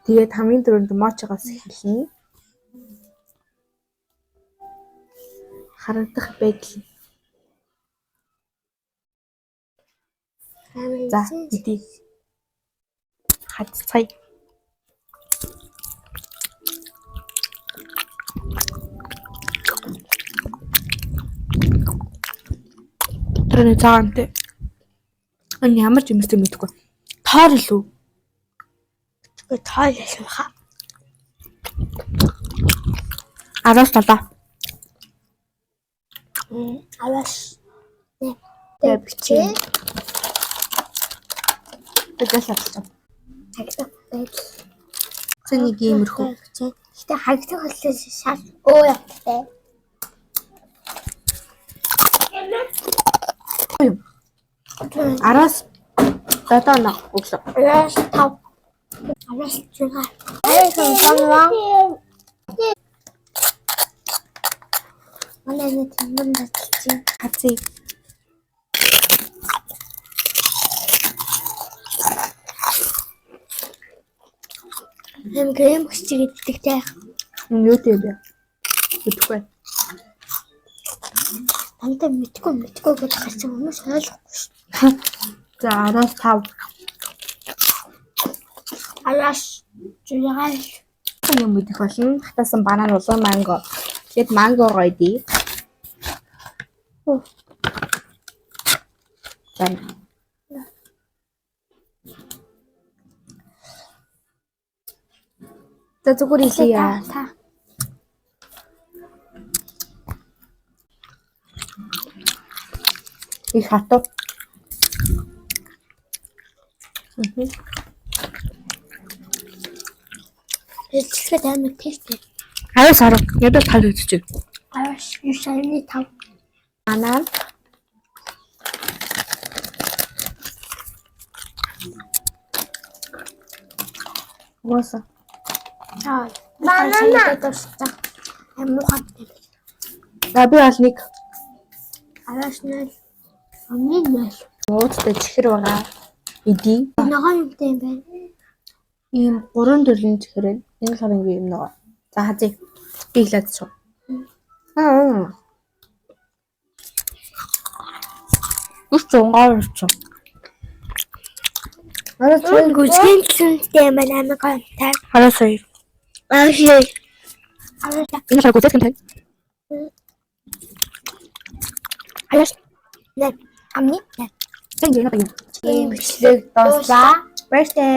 Тэгээд хамгийн дөрөнд мочоогоос эхэлнэ. Харагдах байдал. За, идээ. Хаццай. Тэрний цаантай. Энэ ямар ч юмстэй мэдгүй. Тоор л үү? Тэгвэл тойл юм хаа. Араас талаа. Аваш. Тэвчээ. Тэгээл шатчих. Харагдах байдал. Цэнийг иймэрхүү. Гэтэ харагдах болтой шал өө явтай. Араас датана өглөө. Араас тав. Араас чига. Айхан санваа. Манай нэг юм датчих. Хацъя. Хэм грэм хүчиг идэгтэй. Юу тийм бэ? Мэдгүй. Антаа мэдгүй гэж харсан хүмүүс ойлгохгүй шүү. За араас 5. Араас чига. Юм мэдэх болно. Хатасан банан болон манго. Тэгэхэд манго гоё ди. За. За зүгээр ийя. Их хатуу. Эцэсгээ амар тэстэй. Араас 10. Ядаж тал үзчих. Араас 9.5. Банан. Уусаа. Банана тастай. Мухад. За би бол нэг Араас 0. Амны 0. уудтай чихэр байгаа. Идий. Ногоо юмтай юм байна. Ийм 3 төрлийн чихэр байна. Энэ сарын юм нөгөө. За хазъя. Би ихлээд шүү. Үсчонгаавч. Араас Гүзгийн цэнтэй байна амиг гонтай. Араас 2. Ааш. Энэ сар гүзэх юм тай. Ааш. Амны. Хэн юм бэ? Ийм бичлэг дуусаа. Birthday.